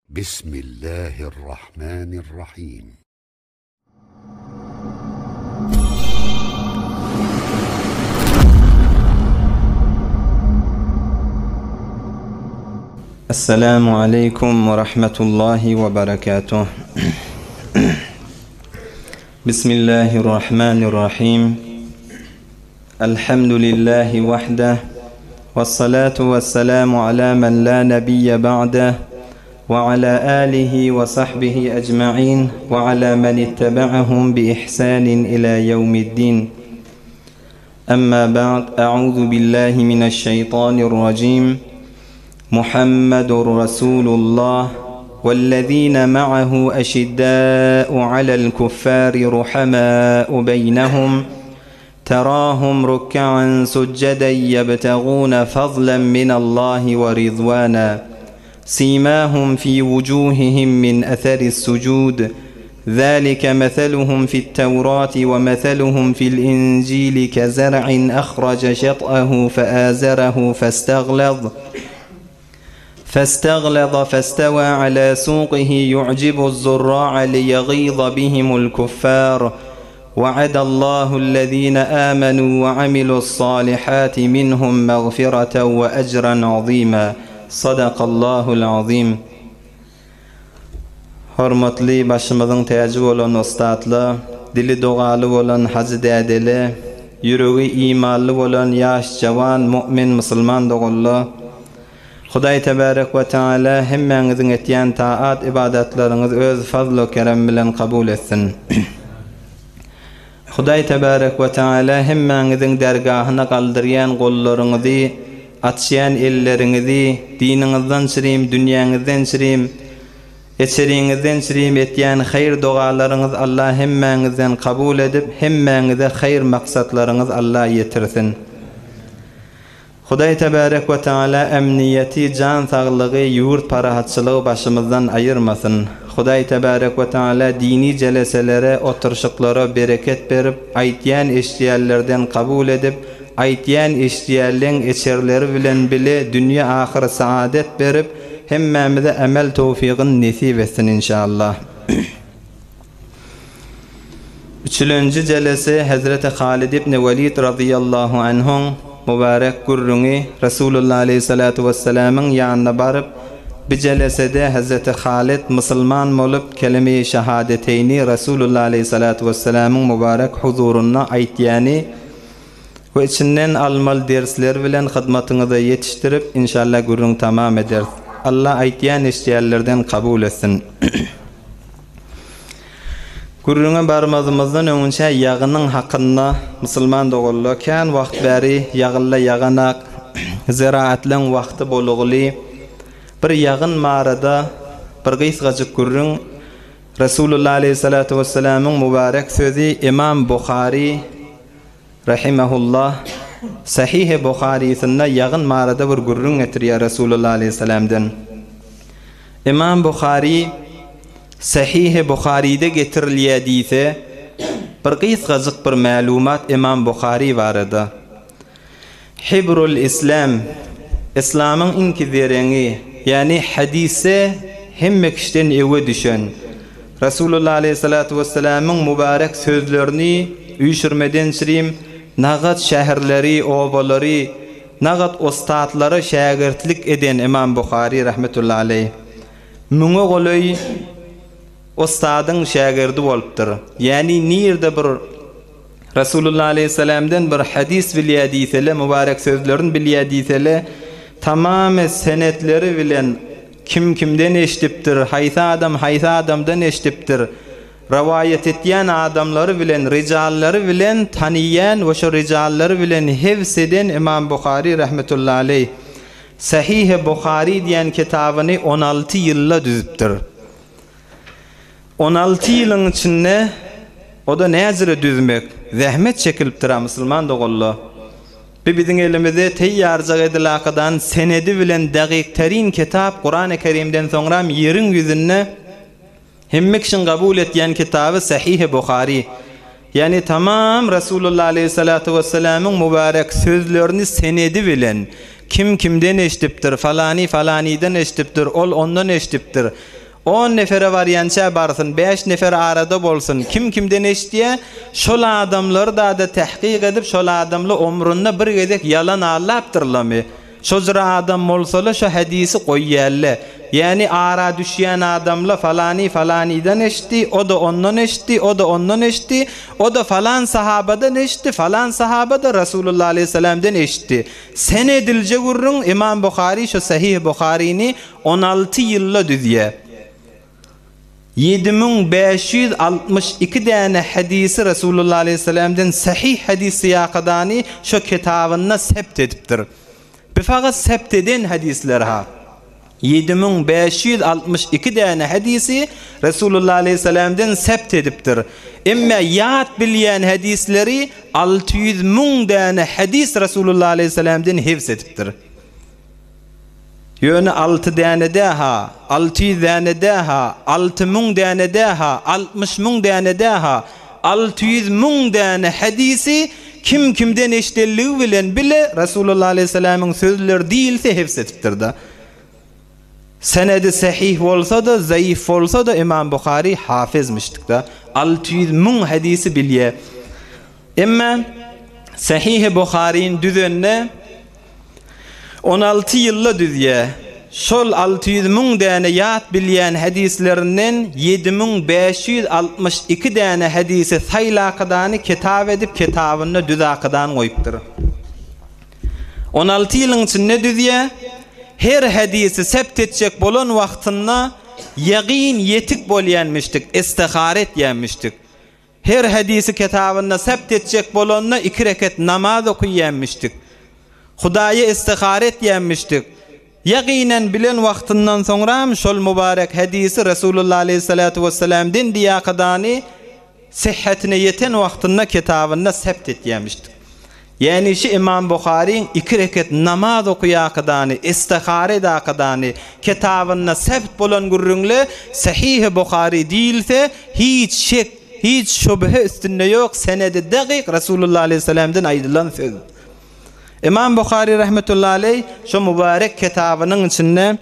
بسم الله الرحمن الرحيم. السلام عليكم ورحمة الله وبركاته. بسم الله الرحمن الرحيم. الحمد لله وحده، والصلاة والسلام على من لا نبي بعده، وعلى آله وصحبه أجمعين، وعلى من اتبعهم بإحسان إلى يوم الدين. أما بعد، أعوذ بالله من الشيطان الرجيم. محمد رسول الله والذين معه أشداء على الكفار رحماء بينهم تراهم ركعا سجدا يبتغون فضلا من الله ورضوانا سيماهم في وجوههم من أثر السجود ذلك مثلهم في التوراة ومثلهم في الإنجيل كزرع أخرج شطأه فآزره فاستغلظ فاستوى على سوقه يعجب الزراع ليغيظ بهم الكفار وعد الله الذين آمنوا وعملوا الصالحات منهم مغفرة وأجرا عظيما. صدق الله العظيم. Hormatly başımızın tacı olan ustadlı, dili doğalı olan hacı dədeli, yüreği imanlı olan yaş, cavan, mümin, musulman doğullu. Hudaý tebarek ve taala hemmeňizin etýän taat ibadetleriniz öz fazl-y kerem bilen kabul etsin. Hudaý tebarek ve taala hemmeňizin dergahyna galdyrýan gollaryňyzy, atşyan ellerinizi diniňizden çirim, dünýäňizden çirim, eçeriňizden çirim etýän hayır dualaryňyz Allah hemmeňizden kabul edip, hemmeňize hayır maksatlaryňyz Allah ýetirsin. Hudaý tebarek ve taala emniyeti, can saglygy, ýurt parahatçylygy başymyzdan ayırmasın. Hudaý tebarek ve taala dini jeleselere, oturşyklara bereket berip, aýtýan eşdiýärlerden kabul edip, aýtýan eşdiýärleň eçerleri bilen bile dünýä ahyry saadet berip, hemmämize amel tawfigyny nesip etsin inşallah. Üçüncü jelese Hazreti Halid ibn Velid radıyallahu anh'ın mübarek gurrunu Resulullah aleyhissalatu vesselam'ın yanına barıp bir jelesede Hazreti Halid musulman bolup kelime-i şahadeteyni Resulullah aleyhissalatu vesselam'ın mübarek huzuruna aýtýany ve içinden almal dersler bilen hyzmatyňyzy yetiştirip inşallah gurrun tamam eder. Allah aýtýan işlerden kabul etsin. Gurruna barmazymyzdan öňünçe ýagynyň hakynda musulman dogully kan wagt bäri ýagylla ýaganak ziraatlaň wagty bolugly bir ýagyn marada bir gysgaçyk gurrun Resulullah aleyhissalatu vesselam'ın mübarek sözü İmam Buhari rahimahullah Sahih Buhari'sinde ýagyn marada bir gurrun getirýär Resulullah aleyhissalam'dan. İmam Buhari Sahih Buhari'de getirilýär diýse bir gysgaçyk bir maglumat İmam Buhari barada. Hibrul İslam, İslamyň iňkizereňi, ýani hadise hemme kişiden ewe düşen Resulullah aleyhissalatu vesselam'ın mübarek sözlerini üýşürmeden çirim nagat şäherleri, obalary, nagat ostatlary şägirtlik eden İmam Buhari rahmetullahi aleyh. Müňe goly ustadyň şägirdi bolupdyr. Ýani nirde bir Resulullah aleyhissalam'dan bir hadis bilýär diýsele, mübarek sözlerini bilýär diýsele, tamamy senetleri bilen kimden eşdipdir, haýsy adamdan eşdipdir. Rawayet etýän adamlary bilen, rijallary bilen taniýan we şu rijallary bilen hevseden İmam Buhari rahmetullahi aleyh Sahih Buhari diýen kitabyny 16 ýylla düzüpdir. 16 ýylyň içinde o da näzire düzmek, zähmet çekilipdir musulman dogully. Biziň elimizde teýýarjak edilakadan senedi bilen dagyk kitap Kur'an-ı Kerimden soňra ýeriň ýüzünde hemme kişin kabul etýän kitabı Sahih Buhari. Yani tamam Resulullah aleyhissalatu vesselam'ın mübarek sözlerini senedi bilen, kim kimden eşitipdir, falani falaniden eşitipdir, ol ondan eşitipdir. 10 nefere varyança barsın, 5 nefer arada bolsun. Kim kimden eşitiye? Şol adamlar da tahqiq edip şol adamlı umrunda bir gedek yalan alaptırlamy. Şozra adam bolsa şu hadisi koyyalle. Yani ara düşen adamla falani falaniden eşti, o da ondan eşti, o da ondan eşti, o da falan sahabadan eşti, falan sahabada Resulullah aleyhisselam'dan eşti. Senedilce gurrun İmam Bukhari şu Sahih Bukhari'ni 16 yılla düzye. 7562 tane hadisi Resulullah aleyhisselam'dan sahih hadisi yaqadani şu kitabına sept ediptir. Bir fakat sept eden hadisler ha. 7562 tane hadisi Resulullah aleyhisselam'dan sept ediptir. Emme yad bilyen hadisleri 600.000 tane hadis Resulullah aleyhisselam'dan hifz ediptir. Yönü 6 tane daha, 600 tane daha, 6.000 tane daha, 60.000 tane daha, 600.000 tane hadisi kim kimden eşitelliği bilen bile Resulullah aleyhisselam'ın sözleri değilse hifz etiptir da. Senedi sahih olsa da, zayıf olsa da İmam Bukhari hafizmiştik da. 600.000 hadisi bilye. Ama Sahih Bukhari'nin düzenine 16 yılla düzye. Şol 600.000 tane yad bilyen hadislerinin 7562 tane hadisi saylaqadanı kitap edip kitabını düzaqadan koyuptur. 16 yılın içinde düzye her hadisi sept etcek bolan vaktında yaqin yetik bolyanmıştık, istiharet yenmiştik. Her hadisi kitabında sept etcek bolanına 2 rekat namaz okuyanmıştık. Hudaya istiharet yenmiştik. Yaqinen bilen vaqtından sonra şol mübarek hadisi Resulullah aleyhissalatu vesselam'dan diyaqadani sihhatine yeten vaqtında kitabında sept etyenmiştik. Yani şu İmam Bukhari'nin 2 rekat namaz okuyaqadani, istiharet aqadani kitabında sept bolan gurrunle Sahih Bukhari değilse hiç şek, hiç şüphe üstünde yok, senedi dakik Resulullah aleyhissalam'dan ayrılan söz. İmam Bukhari rahmetullahi aleyh şu mübarek kitabının içinde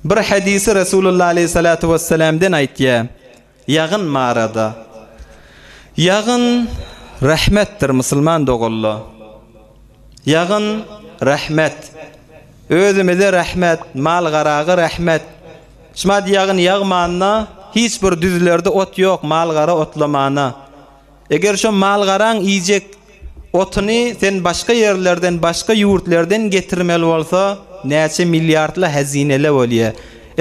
bir hadisi Resulullah aleyhissalatu vesselam'dan aytya. Yağın mağarada. Yağın rahmettir Müslüman doğullu. Yağın rahmet. Özümüze rahmet, mal garağı rahmet. Şmad yağın yağmanına hiç bir düzlerde ot yok, mal gara otlamana. Eger şu malgaran yiyecek otunu sen başka yerlerden, başka yurtlardan getirmeli olsa neçe milyardlı hazinele oluyor.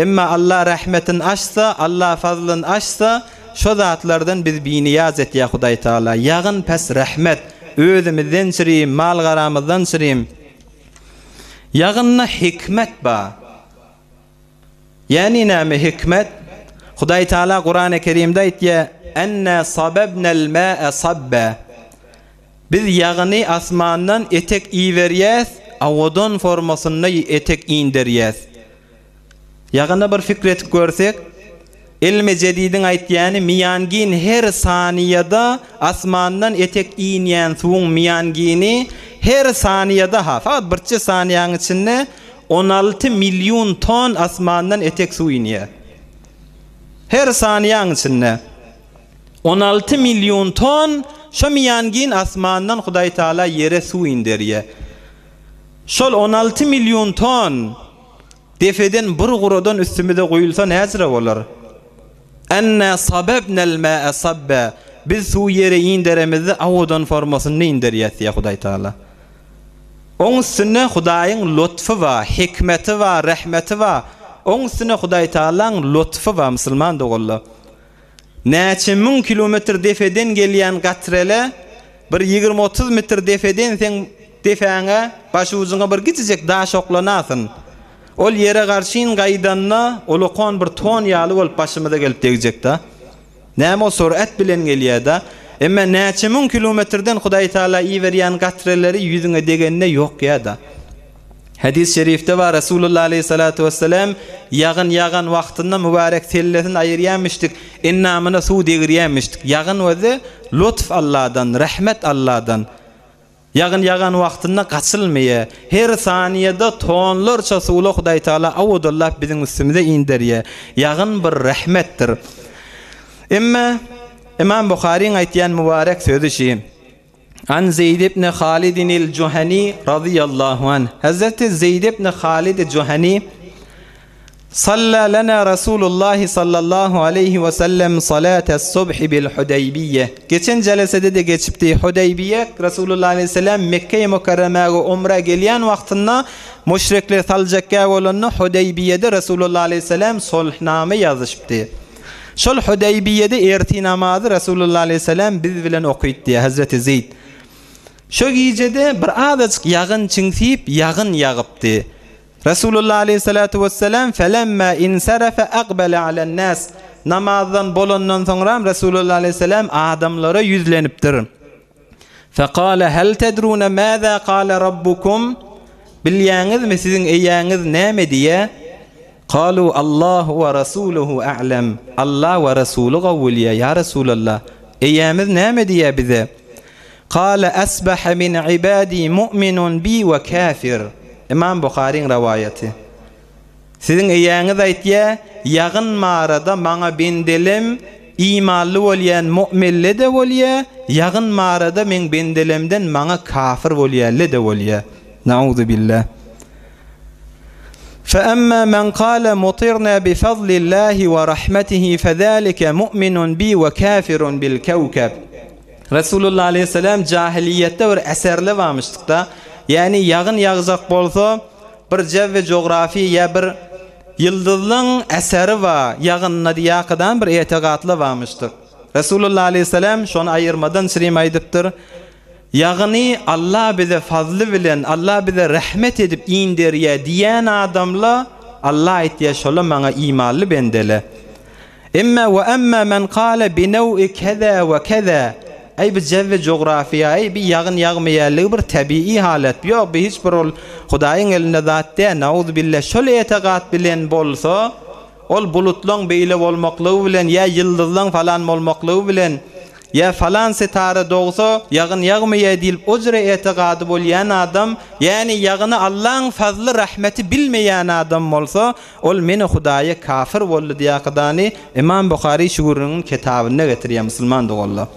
Ama Allah rahmetin açsa, Allah fazlın açsa şu zatlardan biz biniyaz et ya Huday Teala. Yağın pes rahmet. Özümüzden çireyim, malgaramızdan çireyim. Yağınna hikmet ba. Yani nami hikmet? Huday Teala Kur'an-ı Kerim'de aytya enne sababnel ma'e sabba. Biz yağını asmandan etek iveriyez, avodon formasında etek indiriyez. Yağına bir fikret görsek, ilmi cedidin aytiyani miyangin her saniyada asmandan etek iniyen suğun miyangini her saniyada ha. Fakat birçi saniyanın içinde 16 milyon ton asmandan etek su iniye. Her saniyanın içinde 16 milyon ton şu miyangin asmandan Huday Teala yere su indiriye. Şol 16 milyon ton defeden bir gurudan üstümüde koyulsa nezre olur. Enne sababnel ma'e sabba. Biz su yere indiremizde avudan formasını indiriyet ya Huday Teala. Onun üstüne Huday'ın lütfu var, hikmeti var, rahmeti var. Onun üstüne Huday Teala'nın lütfu var Müslüman doğullu. Neçe min kilometr defeden geliyen gatrele bir 20-30 metr defeden sen defeğine başı ucuna bir gidecek daha şoklanasın. Ol yere karşıyın gaydanına olukon bir ton yağlı olup başımıza gelip degecek da. Neyme o surat bilen geliyor da. Ama neçe min kilometrden Huday Teala iyi veriyen gatreleri yüzüne degenine yok ya da. Hadis-i şerifte var Resulullah aleyhissalatu vesselam yağın vaktinde mübarek selletin ayıryamıştık. İnnamına su degiryamıştık. Yağın özü lütf Allah'dan, rahmet Allah'dan. Yağın yağan vaxtında qaçılmaya, her saniyede tonlarca suulu Hudaý Taala awdullah bizim üstümüze indiriye. Yağın bir rahmettir. Emma İmam Bukhari'nin aytyan mübarek sözü şi. An Zeyd ibn Halid el-Juhani radıyallahu anh. Hazreti Zeyd ibn Halid el-Juhani Salla lana Rasulullah sallallahu aleyhi ve sellem salates subh bil Hudaybiye. Geçen celesede de geçipti. Hudaybiye Rasulullah aleyhisselam Mekke-i Mukarreme'ye umre gelen vaxtında müşrikler saljakka olanını Hudaybiye'de Rasulullah aleyhisselam sulhname yazışıptı. Şol Hudaybiye'de erti namazı Rasulullah aleyhisselam biz bilen okuydu diye Hazreti Zeyd. Şu gecede bir azıcık yağın çıngsiyip yağın yağıptı. Rasulullah aleyhissalatu vesselam felemma insarafa aqbala alen nas. Namazdan bolondan sonra Rasulullah aleyhisselam adamlara yüzlenipdir. Faqala hal tedruna maza qala rabbukum? Bilýäňiz mi sizin eýäňiz näme diye? Qalu Allah ve rasuluhu a'lam. Allah ve rasulu gawliya ya Resulullah. Eýämiz näme diye bize? Qala asbaha min ibadi mu'minun bi ve kafir. İmam Bukhari'nin rivayeti. Sizin eýäňiz aýtýa, yağın marada maňa bendelim imanly bolýan mu'minli de bolýa, yağın marada men bendelemden maňa kafir bolýanly de bolýa. Nauzu billah. فأما من قال مطرنا بفضل الله ورحمته فذلك مؤمن بي وكافر بالكوكب. Resulullah aleyhisselam cahiliyette bir eserli varmıştıkta. Yani yağın yağacak bolsa bir cev ve coğrafi ya bir yıldızın eseri var. Yağınna diyakadan bir etiqatlı varmıştır. Resulullah aleyhisselam şonu ayırmadan şirim aydıptır. Yağını Allah bize fazlı bilen, Allah bize rahmet edip indiriye diyen adamla Allah ettiye şola maňa imanly bendele. Emma ve emma men qala bi naw'i kaza ve kaza. Ay bir cev coğrafiyayı bir yağın yağmayalığı bir tabii halet. Yok bir hiç bir ol Hudaýyň elinde zat de nauzu billah şöyle etiqat bilen bolsa ol bulutlaň beýle bolmaklygy bilen ya yıldızlaň falan bolmaklygy bilen ya falan setara doğsa yağın yağmaya dilip o jere etiqady bolýan adam, yani yağını Allah'ın fazlı rahmeti bilmeýän adam bolsa ol meni Hudaýa kafir boldy diýakdany İmam Bukhari şuurunun kitabyna getirýär musulman dogolla.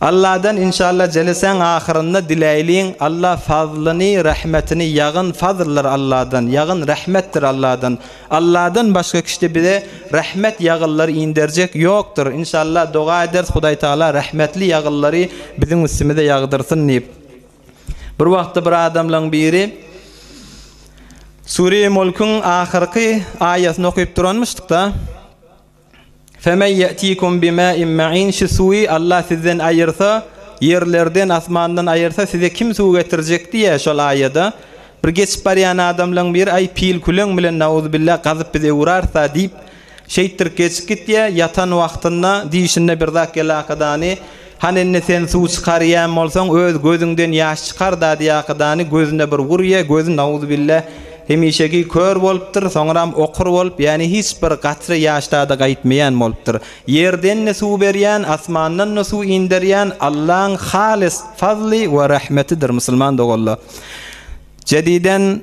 Allah'dan inşallah celesen ahirinde dileýliň Allah fazlyny, rahmetini yağın fazllar Allah'dan, yağın rahmettir Allah'dan. Allah'dan başka kişide bize rahmet yağılları indirjek yoktur. İnşallah dua ederiz Hudaý Taala rahmetli yağılları bizim üstümüze yağdırsın diýip. Bir wagtda bir adamlaň biri Sure-i Mulk'un ahirki aýatyny okuyup duranmışdyk da. فَمَنْ يَأْتِيكُمْ بِمَاءٍ مَعِينٍ şu suyu Allah sizden ayırsa, yerlerden, asmandan ayırsa size kim su getirecek diye şol ayada. Bir geçip barýan adamlaň bir ay pil külen bilen nauzubillah gazyp bize urarsa diýip şeýtir geçip gitdiýe yatan wagtynda diýişinde bir zat gelakadany hanenne sen su çykarýan bolsaň öz gözüňden ýaş çykar da diýakdany gözünde bir gurýa gözü nauzubillah hemişeki kör bolupdyr, soňram okur bolup, yani hiç bir gatry ýaşda da gaýtmaýan bolupdyr. Yerden ne suw berýän, asmandan ne suw indirýän Allah'ın halis fazly we rahmetidir musulman dogalla. Jediden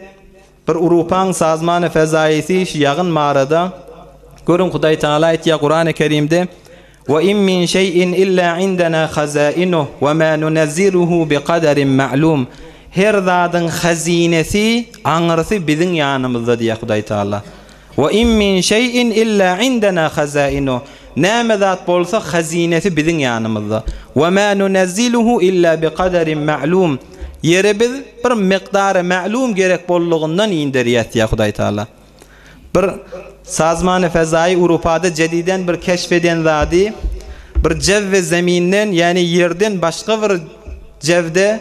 bir Urupan sazmany fezaýysy şu ýagyn marada görün Hudaý Taala aýtýär Qur'an-ı Kerimde ve in min şey'in illa indana khazainuhu ve ma nunazziluhu biqadarin ma'lum. Her zadın hazinesi, aňyrysy bizim ýanymyzda diýär Hudaý Taala. Ve in min şey'in illa indana khazainuhu. Näme zat bolsa hazinesi bizim ýanymyzda. Ve ma nunazziluhu illa biqadarin ma'lum. Yere biz bir miqdary ma'lum gerek bollugundan indirýär diýär Hudaý Taala. Bir sazmany fezaý Urupada jediden bir keşfeden zady bir cev ve zeminden, yani yerden başga bir cevde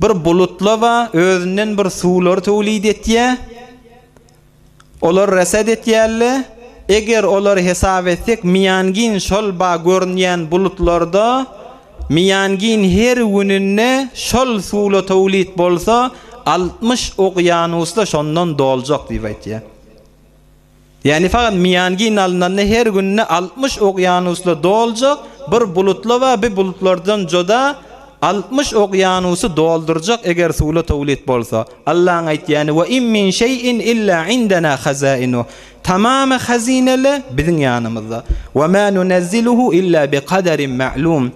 bir bulutla we özünden bir suwlar tawlid etýär. Olar resed etýärler. Eger olar hesap etsek miýangin şol ba görnýän bulutlarda miýangin her gününe şol suwla tawlid bolsa 60 okyanusla şondan doljak diýip aýtýar. Yani fakat miýangin alynanny her gününe 60 okyanusla doljak bir bulutla we bir bulutlardan joda 60 okyanusu dolduracak eger suwla tawlit bolsa. Allah'ın aýtýany ve in min şeyin illa indana hazainu. Tamamy hazinele bizim ýanymyzda. Ve ma nunazziluhu illa bi qadarin ma'lum.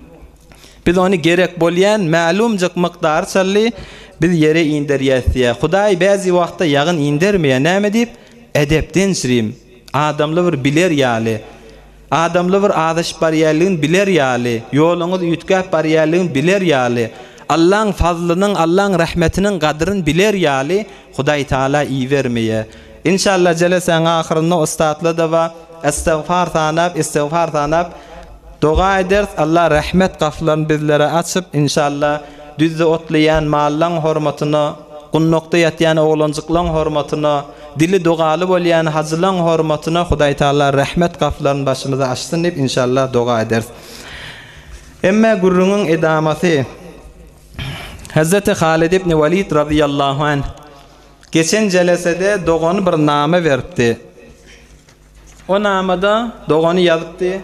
Biz onu gerek bolýan ma'lumjak miqdar çally biz yere indirýärsiýär. Hudaý bäzi wagtda ýagyn indirmeýär. Näme diýip? Edepden şirim. Adamly bir biler ýaly. Adamly bir adaş barýarlygyny biler ýaly. Ýoluňyz üýtgäp barýarlygyny biler ýaly. Allah'ın fazlynyň, Allah'ın rahmetiniň gadryny biler ýaly. Hudaý Taala iý bermeýär. İnşallah jeleseň ahyrynda ustatly da we istiğfar tanap doga ederiz. Allah rahmet gaflaryny bizlere açyp inşallah düzde otlayan mallaň hormatyna, gunnokda ýatýan oglanjyklaryň hormatyna, dili dogaly bolýan hajylaryň hormatyna Hudaý Taala rahmet gaflaryny başymyza açsyn diýip inşallah doga ederiz. Emme gurrunun edamasy Hazreti Halid ibn Walid radıyallahu anh geçen jelesede dogany bir nama beripdi. O namada dogany ýazypdy.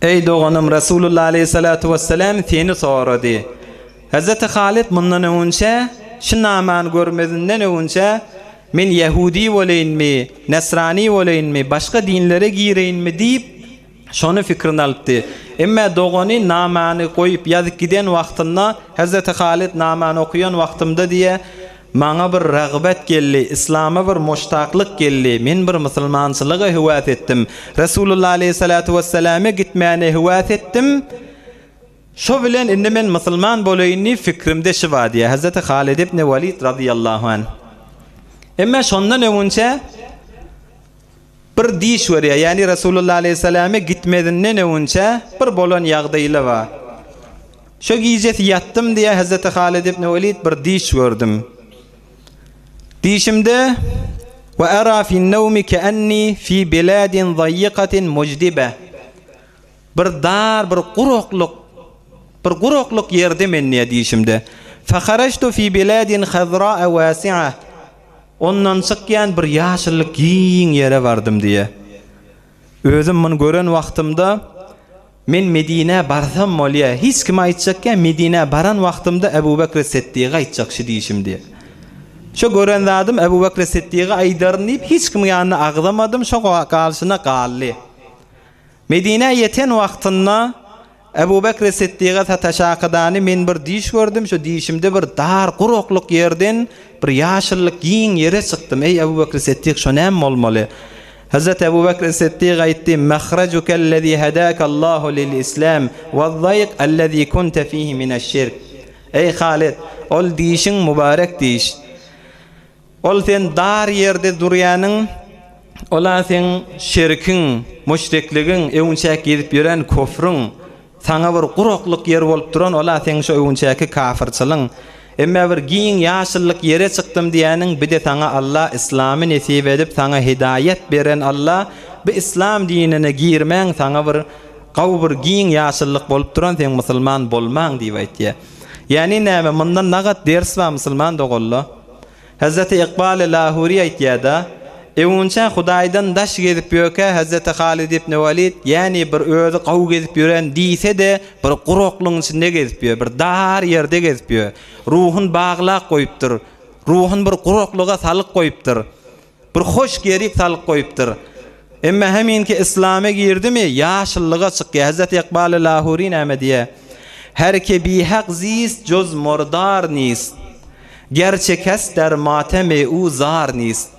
Ey doganım, Resulullah aleyhissalatu vesselam seni sorady. Hazreti Halid mundan önce şu namany görmezinden önce men Yahudi bolayynmy, Nasrani bolayynmy, başga dinlere gireýinmi diýip şonu fikrini alypdy. Emma dogany namany goýup ýazyp giden wagtynda Hazreti Halid namany okuyan wagtymda diye maňa bir ragbat geldi, İslama bir muştaklyk geldi. Men bir musulmançylyga hüwat etdim. Resulullah aleyhissalatu vesselam'a gitmäne hüwat etdim. Şo bilen indi men musulman bolayny fikrimde şu var diye Hazreti Halid ibn Walid radıyallahu anh. Emma şondan önce bir diş var ya, yani Resulullah aleyhissalama gitmedinden önce bir bolan ýagdaýlar var. Şo giýjet ýattym diye Hazreti Halid ibn Walid bir diş gördüm. Dişimde ve ara fi'n nevmi ke'anni fi biladin zayyiqatin mujdibe. Bir dar, bir gurukluk yerde menniye dişimde. Fakharajtu fi biladin khazra'a wasi'a. Ondan çykýan bir ýaşyllyk giň yere bardım diye. Özüm muny gören wagtymda men Medine barsam bolýar. Hiç kim aýtjakka Medine baran wagtymda Ebu Bekr Siddiq'a aýtjakşy dişim diye. Şo gören zadım Ebu Bekr Siddiq'a aýdaryn diýip hiç kim ýanyna agdamadım, şo galşyna gally. Medine ýeten wagtynda Ebu Bekr Siddiq'a tataşakydany men bir diş gördüm. Şo dişimde bir dar gurukluk yerden bir ýaşyllyk giň ýere çykdym. Ey Ebu Bekr Siddiq, şo näme bolmaly? Hazrat Ebu Bekr Siddiq aýtdy: "Mahrajuka allazi hadaka Allahu lil-islam we-z-zayq allazi kunta fihi min-eş-şirk." Ey Halid, ol dişiň mübarek diş. Ol sen dar yerde durýanyň, ola sen şirkin, müşrikligiň, öwünçäk gidip ýören köfrüň, saňa bir gurukluk yer bolup duran, ola sen şo öwünçäki kafirçylyň. Emma bir giň ýaşyllyk ýere çykdym diýäniň bir de saňa Allah İslamy nesip edip saňa hidayet beren Allah bu İslam dinine girmäň, saňa bir bir giň ýaşyllyk bolup duran, sen musulman bolmaň diýip aýtdy. Ýani näme mundan nagat ders we musulman dogalla. Hazreti İkbal Lahuri aýtýarda, "Ewünçä Hudaýdan daş gezip ýöke Hazreti Halid ibn Walid, ýani bir özü gaw gezip ýören diýse de bir guruklugyň içinde gezip ýör, bir dar ýerde gezip ýör. Ruhun baglak goýupdyr. Ruhun bir gurukluga salyk goýupdyr. Bir hoş gerik salyk goýupdyr. Emma heminki İslama girdimi, ýaşyllyga çykdy." Hazreti İkbal Lahuri näme diýär? "Her ki bi haq zist joz murdar nist. Gerçek est der mateme u zar nist.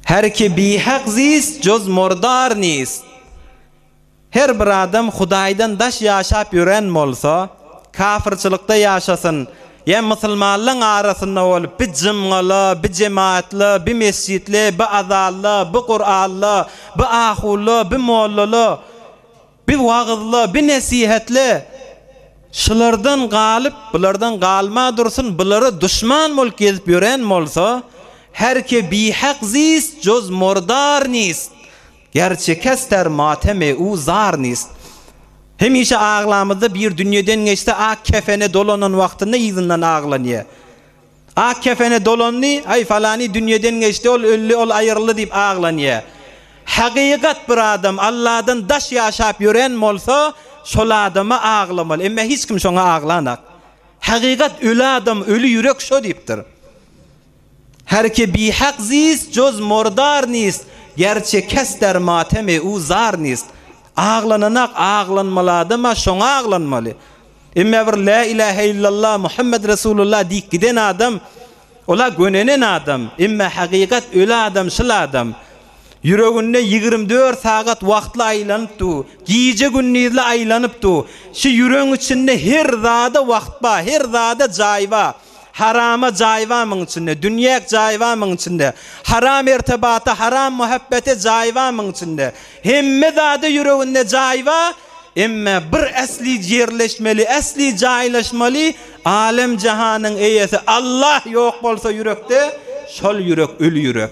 Her ki bi haq zist joz murdar nist." Her bir adam Hudaýdan daş ýaşap ýören bolsa, kafirçilykda ýaşasyn, ýa musulmanlaryň arasynda bolup bir jymgaly, bir jemaatly, bir mesjidli, bir azally, bir Qur'anly, bir ahully, bir mollaly, bir wagızly, bir nasihatli, şulardan galyp, bulardan galma dursun, bulary düşman bolup gezip ýören bolsa, her ki bi haq zist joz murdar nist. Gerçek ester mateme u zar nist. Hemişe ağlamızda bir dünýeden geçti, ak kefene dolanan wagtynda ýygynyň ağlanýar. Ak kefene dolanny, ay falany dünýeden geçti, ol öllü, ol aýrly diýip ağlanýar. Haqiqat bir adam Allah'dan daş yaşap yören bolsa şol adama ağlamalı. Emme hiç kim şoňa ağlanak. Haqiqat ölü adam, ölü yürek şo diýipdir. Her ki bihaq zist joz mordar nist. Gerçi kester matemi u zar nist. Ağlananak ağlanmalı adama şoňa ağlanmalı. Emme bir la ilahe illallah Muhammed Resulullah diýip giden adam ola gönenen adam. Emme haqiqat ölü adam şol adam. Yüreğinde 24 saat wagtla aýlanypdy. Giýje günnizle aýlanypdy. Şu yüreğin içinde her zada wagt ba, her zada jaý ba. Harama jaý ba myň içinde, dünýäk jaý ba myň içinde. Haram irtibata, haram muhabbete jaý ba myň içinde. Hemme zada yüreğinde jaý ba. Emme bir asli yerleşmeli, asli jaýlaşmaly. Alem jahanyň eýesi Allah ýok bolsa yürekde, şol yürek ölü yürek.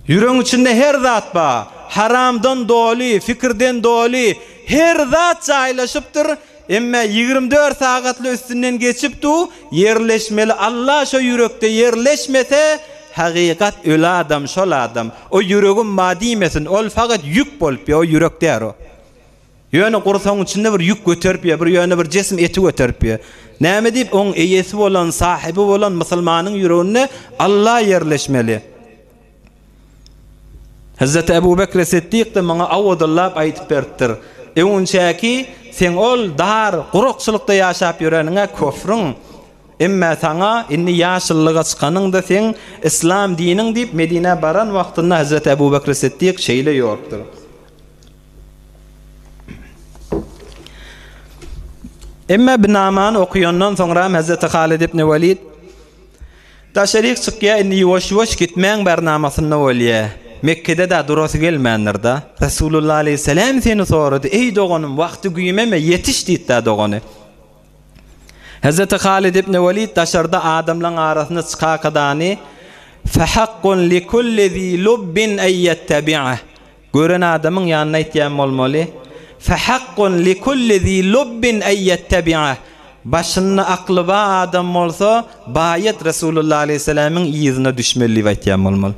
Yüreğin içinde her zat ba, haramdan doli, fikirden doli, her zat jaýlaşypdyr. Emme 24 sagatly üstünden geçipdi, yerleşmeli. Allah şo yürekde yerleşmese, haqiqat ölü adam, şol adam. O yüregin madimesin, ol fakat yük bolup o yürekde o. Ýöne gursaň içinde bir yük göterip bir ýöne bir jesm eti göterip. Näme diýip oň eýesi bolan, sahibi bolan musulmanyň yüreğine Allah yerleşmeli. Hazreti Ebu Bekir Siddiq de maňa awadallaap aýtyp beripdir. Eňçäki sen ol dar gurukçylykda ýaşap ýöreniňe köfrüň. Emme saňa inni ýaşyllyga çykanyň da sen İslam diniň diýip Medine baran wagtynda Hazreti Ebu Bekir Siddiq şeýle ýorupdyr. Emme binaman okuyandan sonra Hazreti Halid ibn Walid taşerik çykýa inni ýoş-ýoş gitmäň barnamasyna bolýa. Mekke'de de durası gelmeyenler de Resulullah Aleyhisselam seni sordu. Ey doğanım vakti güymeme yetiş deyip de doğanı. Hazreti Halid ibn Walid taşarda adamların arasında çıka kadani fehakkun li kulli zi lubbin eyyettebi'ah. Gören adamın yanına ihtiyam olmalı. Fehakkun li kulli zi lubbin eyyettebi'ah. Başına aklı va adam olsa bayet Resulullah Aleyhisselam'ın izine düşmeli ve ihtiyam olmalı.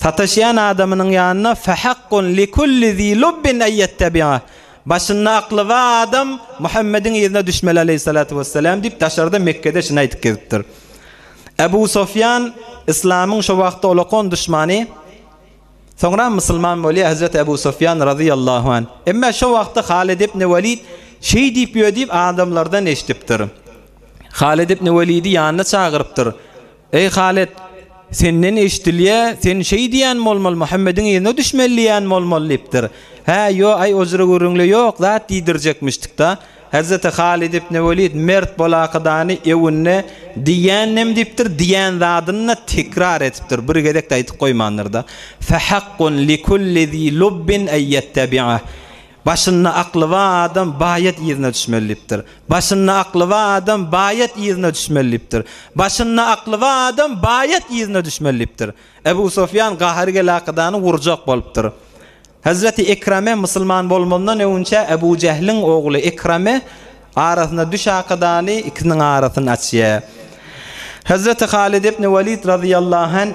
Sataşyan adamının yanına fehakkun li kulli zi lubbin eyyettebi'ah. Başına aklı va adam Muhammed'in izine düşmeli aleyhissalatu vesselam deyip taşarda Mekke'de şuna aytıp gezipdir. Ebu Sofyan İslam'ın şu vaqtda olakon düşmanı. Sonra Müslüman bolýar Hazreti Ebu Sofyan radıyallahu anh. Emme şu vaqtda Halid ibn Walid şey deyip ýödip adamlardan eşitipdir. Halid ibn Walid'i yanına çağırıpdır. Ey Halid, senden eşitilýär, sen şey diýän bolmaly, Muhammed'in ýerine düşmelliýän bolmaly diýipdir. Ha, yo, ay özür görüňle ýok, zat diýdirjekmişdik da. Hazreti Halid ibn Walid mert bolakydany ewinne diýänem diýipdir, diýän zadyny tekrar etipdir. Bir gedek aýtyp goýmandyr da. Fehakkun li kulli zi lubbin eyyettebi'ah. Başına aklı va adam bayet ýerine düşmelipdir. Başına aklı va adam bayet ýerine düşmelipdir. Başına aklı va adam bayet ýerine düşmelipdir. Ebu Sofyan gaharge laqydany vurjak bolupdyr. Hazreti Ikrame musulman bolmandan öňçe Ebu Cehlin ogly Ikrame arasynda düşakydany ikiniň arasyny açýar. Hazreti Halid ibn Walid radıyallahu anh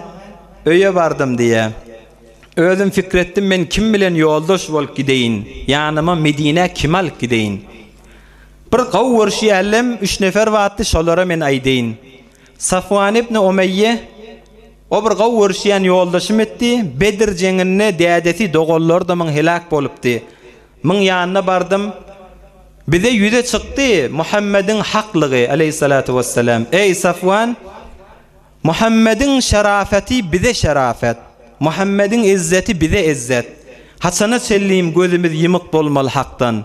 öýe bardım diye. Özüm fikretdim, men kim bilen ýoldaş bolup gideýin. Ýanyma Medine kim alyp gideýin. Bir gaw görüşýärlem, 3 nefer wagtdy şolara men aýdyň. Safwan ibn Umeyye o bir gaw görüşýän ýoldaşym etdi. Bedir jeňine dädesi dogollar da men helak bolupdy. Men ýanyna bardım. Bize ýüze çykdy Muhammed'in haklygy aleyhissalatu vesselam. Ey Safwan, Muhammed'in şerafeti bize şerafet. Muhammed'in izzeti bize izzet. Hasana sellim gözümüz yımık bolmaly hakdan.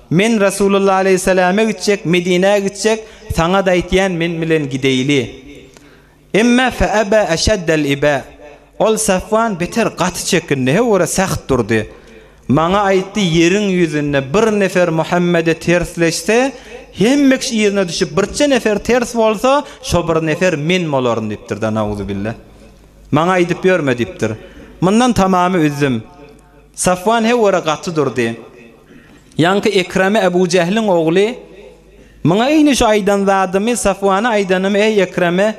Men Resulullah Aleyhisselam'a gidecek, Medine'ye gidecek, sana da itiyen men bilen gideýli. Emme fe ebe eşeddel ibe. Ol Safwan beter gatı çekindi, hewara saht durdy. Maňa aýtdy, ýeriň ýüzünde bir nefer Muhammed'e tersleşse, hemmek ýerine düşüp birçe nefer ters bolsa, şo bir nefer men bolaryn diýipdir da, nauzubillah. Maňa aýdyp ýörme diýipdir. Mundan tamamy üzüm. Safwan hewara gaty durdy. Ýanky Ikrame Ebu Cehlin ogly maňa eýne şu aýdan zadymy Safwana aýdanym, ey Ikrame,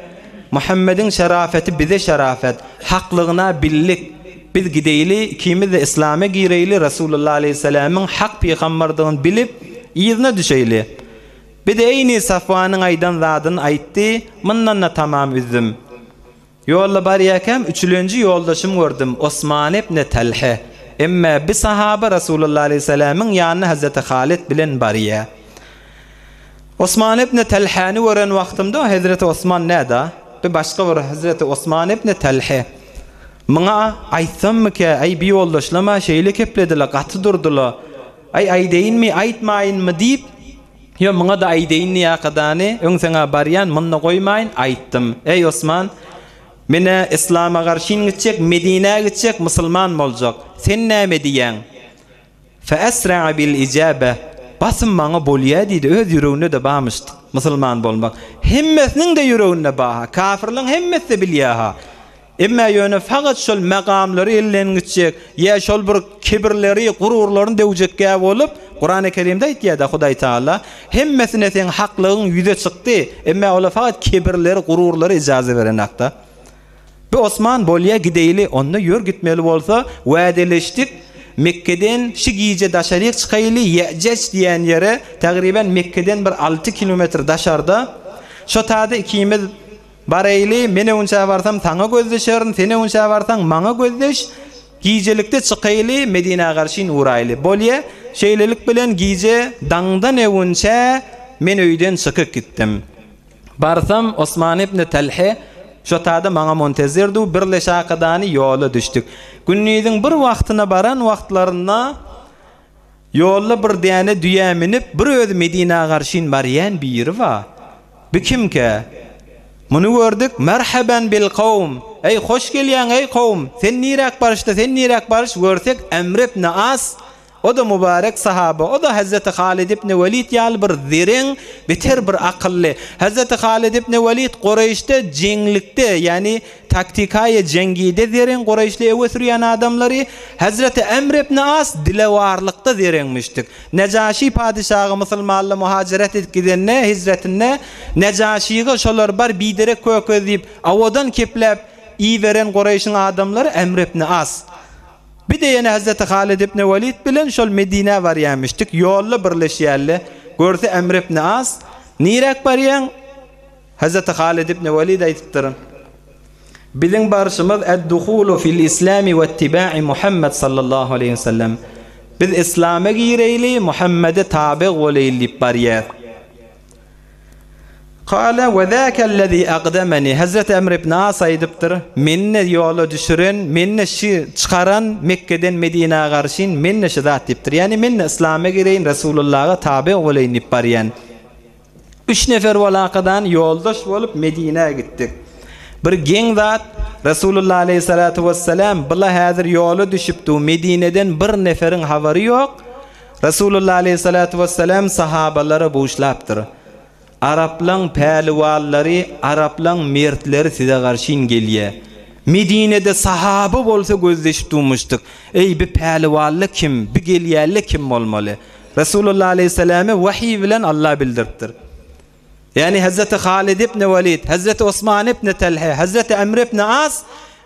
Muhammed'in şerafeti bize şerafet, haklığına billik. Biz gideyli, ikimiz de İslam'a gireyli, Resulullah Aleyhisselam'ın hak peygamberliğini bilip izine düşeyli. Bir de eyni Safvan'ın aydan zadını aytti, mınnan tamam üzüm. Yolla bariyakem, üçüncü yoldaşım gördüm, Osman ibn Talha. Emme bir sahaba Resulullah Aleyhisselam'ın yanına Hazreti Halid bilen bariya. Osman ibn Talha'nı gören vaktimde Hazreti Osman nada? Bir başka var Hazreti Osman ibn Talha. Mına aytsam mı ki ay bir yoldaşlama şeyle keplediler, katı durdular. Ay deyin mi, aytmayın mı deyip, ya mına da ay deyin ya kadani, ön sana bariyan, mına koymayın, ayttım. Ey Osman, mene İslam'a karşın gidecek, Medine'ye gidecek, Müslüman olacak. Sen ne mi diyen? Fe esra'a bil icabe. Basın bana bolya deydi, öz yüreğine de bağmıştık, Müslüman olmak. Hemmesinin de yüreğine bağa, kafirliğin hemmesi de bilyaha. Emme yönü fakat şol meqamları ellen gidecek, ya şol bir kibirleri, gururlarını devecek gibi olup, Kur'an-ı Kerim'de aytdı Huday Taala, hemmesine sen haklığın yüze çıktı, emme ola fakat kibirleri, gururları icazı veren akta. Bir Osman bolya gideyli, onunla yür gitmeli olsa, vadeleştik, Mekke'den şu giyice daşarık çıkaylı Ye'ceç diyen yere, takriben Mekke'den bir 6 kilometre daşarda, şu taada ikimiz barayli, mene unça varsam sana gözleşerin, sene unça varsan mana gözleş, giyicelikte çıkaylı Medine'ye karşın uğraylı. Bolye, şeylelik bilen giyice dağdan evunça men öyden çıkıp gittim. Barsam Osman ibn Talha, şu taada mana montezirdu, birleşe akadani yola düştük. Günnüydün bir vaktına baran vaktlarına, yolla bir diyane düya minip, bir öz Medine'ye karşın bariyen bir yeri var. Bir kim ki? Bunu gördük. Merhaben bil kavm. Ey hoş gelyen ey kavm. Sen nirak barışta, sen nirak barış görsek Emr ibn As. O da mübarek sahaba. O da Hazreti Halid ibn Velid yal bir zirin, biter bir akıllı. Hazreti Halid ibn Velid Kureyş'te cenglikte, yani taktikaya cengide zirin, Kureyş'te eve sürüyen adamları. Hazreti Emr ibn As dilevarlıkta zirinmiştik. Necaşi padişahı Müslümanlı muhaciret etkidenine, hicretine, Necaşi'ye şolar bar biderek kökö deyip, avadan keplep iyi veren Kureyş'in adamları Emr ibn As. Bir de yine Hazreti Halid ibn Velid bilen şol Medine var yemiştik. Yolla birleşiyerli. Görse Emr ibn As. Nirak var yan? Hazreti Halid ibn Velid aytıptırın. Bilin barışımız ed-dukhulu fil islami ve ittiba'i Muhammed sallallahu aleyhi ve sellem. Biz İslam'a gireyli, Muhammed'e tabi oleyli bariyat. Kâle ve zâkellezî aqdemeni. Hazreti Emr ibn As aydıptır. Menne yola düşüren, menne şi çıkaran Mekke'den Medine'ye karşın menne şi zat diptir. Yani menne İslam'a gireyin, Resulullah'a tabi olayın ip bariyen. 3 nefer valakadan yoldaş olup Medine'ye gittik. Bir gen zat Resulullah aleyhissalatu vesselam bila hazır yolu düşüptü. Medine'den bir neferin havari yok. Resulullah aleyhissalatu vesselam sahabaları boşlaptır. Araplan pehlivalları, Araplan mertleri size karşın geliyor. Medine'de sahaba bolsa gözleşip durmuştuk. Ey bir pehlivallı kim, bir geliyerli kim olmalı? Resulullah Aleyhisselam'a vahiy bilen Allah bildiriptir. Yani Hazreti Halid ibn Velid, Hazreti Osman ibn Talha, Hazreti Emr ibn As,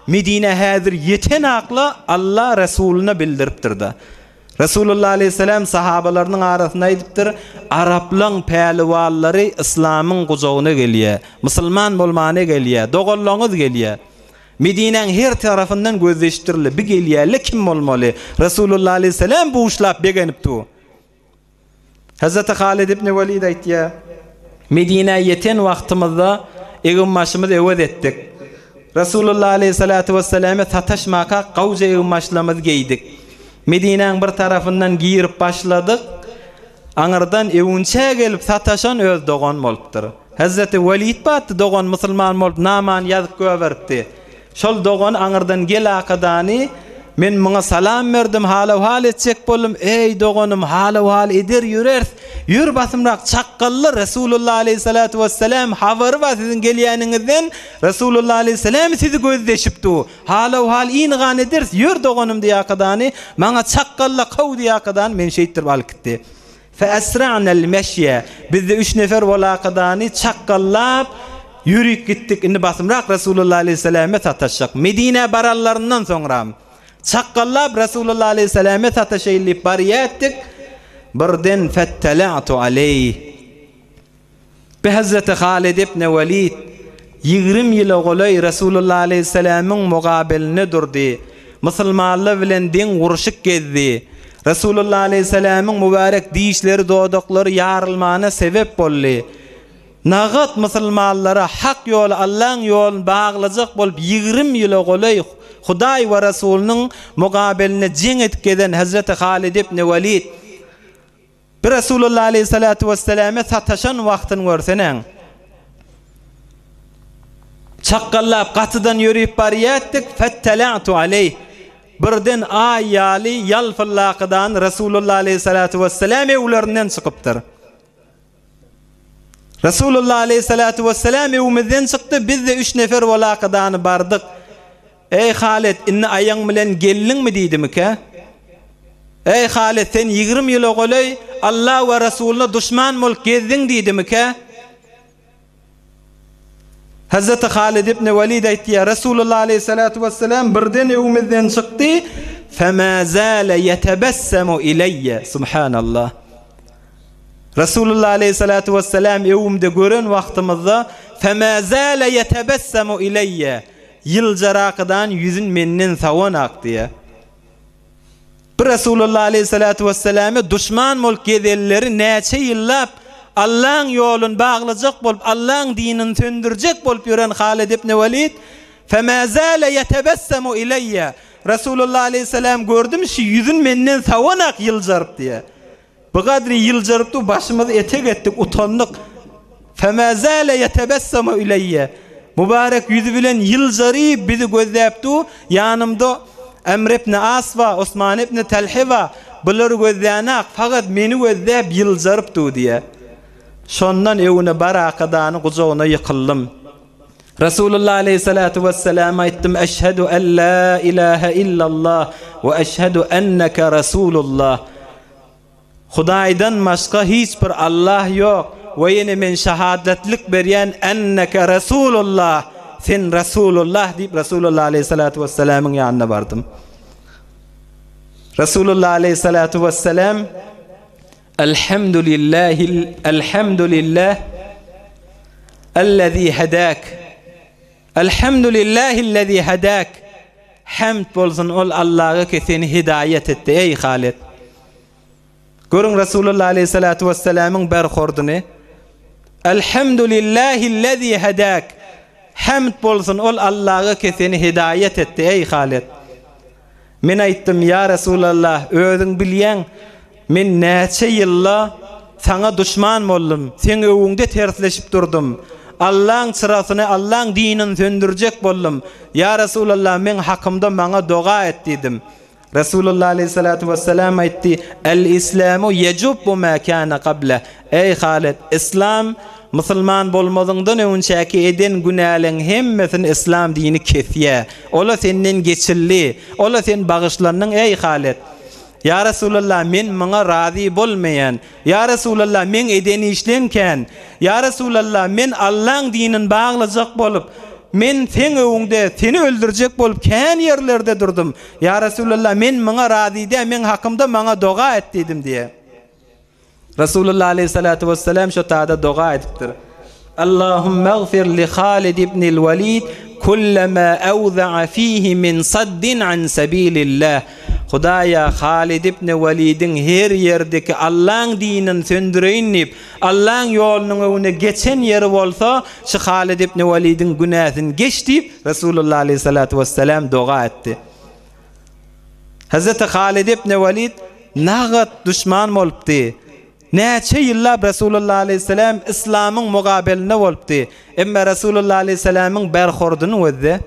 Medine hazır yeten akla Allah Resulüne bildiriptir da. Resulullah Aleyhisselam sahabalarının arasında ediptir. Araplan pehlivalları İslam'ın kucağına geliyor. Müslüman olmana geliyor. Doğullağınız geliyor. Medine'nin her tarafından gözleştirilir. Bir geliyor. Kim olmalı? Resulullah Aleyhisselam bu işlap beğenipti. Hazreti Halid ibn Velid aytya. Medine'ye yeten vaktimizde evin başımızı evvel ettik. Resulullah Aleyhisselatü Vesselam'a sataşmaka kavca evin başlamız giydik. Medine'nin bir tarafından giyirip başladık. Anırdan evunçaya gelip sataşan öz doğan oluptur. Hazreti Velid battı doğan Müslüman olup naman yazıp göveripti. Şol doğan anırdan gel akadani men mına salam verdim, hal edecek bolum. Ey doğanım hal eder yürers. Yür basımrak çakkallı Resulullah Aleyhissalatu vesselam havarı var sizin gelyeningizden. Resulullah Aleyhisselam sizi gözleşipti. Hal inğan eders. Yür doğanım diye akadani. Mana çakkalla kav diye akadani men şeyittir balkitti. Fe esra'nel meşye. Bizde 3 nefer vola akadani çakkallap yürüyüp gittik. Indi basımrak Resulullah aleyhisselam'a sataşak. Medine barallarından sonra çakkallab Resulullah aleyhisselam'a sataşaylıp bariyattik. Birden fettela'tu aleyh. Bi Hazreti Halid ibn Velid 20 yıl golay Resulullah aleyhisselam'ın muqabiline durdu. Müslümanlar bilen den uruşuk gezdi. Resulullah aleyhisselam'ın mübarek dişleri doğdukları yarılmana sebep bolly. Nagat musulmanlara hak yolu Allah'ın yolunu bağlayacak bolup 20 yıl golay Huday ve Resulünün muqabiline jeng etip geden Hazreti Halid ibn Velid bir Resulullah aleyhissalatu vesselam'a sataşan wagtyny görsenen çakkallap qatıdan yürüyüp bariyattik fettela'tu aleyh birden ayali yalfallaqdan Resulullah aleyhissalatu vesselam evlerinden çıkıptır. Resulullah aleyhissalatu vesselam evimizden çıktı. Biz de 3 nefer volaqadan bardık. Ey Halid, inni ayağın bilen gelin mi dedim ki? Ey Halid, sen 20 yıl golay Allah ve Resulüne düşman mol gezdin dedim ki? Hazreti Halid ibn Velid aytdı ya Resulullah aleyhissalatu vesselam birden evimizden çıktı. Fema zâle yetebessemu ileyye. Subhanallah. Resulullah aleyhissalatu vesselam evimde gören vaktimizde fema zâle yetebessemu ileyye. Yılcaraqdan yüzün menden sawan aktı. Bir Resulullah aleyhissalatu vesselam'a düşman mülk gezelleri neçe yıllap Allah'ın yolunu bağlayacak bolup Allah'ın dinini söndürecek bolup yören Halid ibn Velid fema zâle yetebessemu ileyye. Resulullah aleyhisselam gördüm ki yüzün menden sawan ak yılcarıp diye. Bu kadri yılcarıptı başımızı etek ettik utandık. Fema zâle yetebessemu ileyye. Mübarek yüzü bilen yılcarıp bizi gözleyipti. Yanımda Emr ibn As va Osman ibn Talhi va bular gözleyanak fakat meni gözleyip yılcarıptı diye. Şondan evine baraqadan qucağına yıkıldım. Resulullah aleyhissalatu vesselam aytdım eşhedü en la ilahe illallah ve eşhedü enneke Resulullah. Hudaydan başka hiçbir Allah yok ve yine men şahadetlik beryen enneke Resulullah. Sen Resulullah deyip Resulullah aleyhissalatu vesselam'ın yanına vardım. Resulullah aleyhissalatu vesselam elhamdülillah ellezî hedak. Elhamdülillahillezî hedak. Hamd bolsun ol Allah'a ki seni hidayet etti ey Halid. Görün Resulullah aleyhissalatu vesselam'ın berhordunu. Elhamdülillahillezî hedak. Hamd bolsun ol Allah'a ki seni hidayet etti ey Halid. Men aytdım ya Resulullah özün bilyen men neçe yılla sana düşman boldum. Sen öwüňde tersleşip durdum. Allah'ın sırasını Allah'ın dinini söndürecek boldum. Ya Resulullah men hakımda bana dua et dedim. Resulullah aleyhissalatu vesselam aytdı el-İslamu yecubbu ma kana qabla. Ey Halid, İslam Müslüman bolmadığından öňçäki eden günäleň hemmesini İslam dini kesýär. Ola senden geçilli. Ola sen bağışlandyň ey Halid. Ya Resulullah men maňa razy bolmayan. Ya Resulullah men edeni işlenken. Ya Resulullah men Allah'ın dinini bağlayacak bolup men sen öwüňde seni öldürecek bolup kän yerlerde durdum. Ya Resulullah men maňa razy de men hakymda maňa dua et dedim diye. Resulullah aleyhissalatu vesselam şu taada dua etipdir. Allahümme gfir li Halid ibn Velid kullama awza'a fihi min saddin an sabilillah. Hudaya Halid ibn Velid'in her yerdeki Allah'ın dinini söndüreyinip Allah'ın yolunun önüne geçen yeri bolsa şu Halid ibn Velid'in günahını geçti. Resulullah aleyhissalatu vesselam dua etti. Hazreti Halid ibn Velid nagat düşman bolupdy. Neçe yıllap Resulullah aleyhisselam İslam'ın muqabiline bolupdy. Emma Resulullah aleyhisselam'ın berhordunu özde.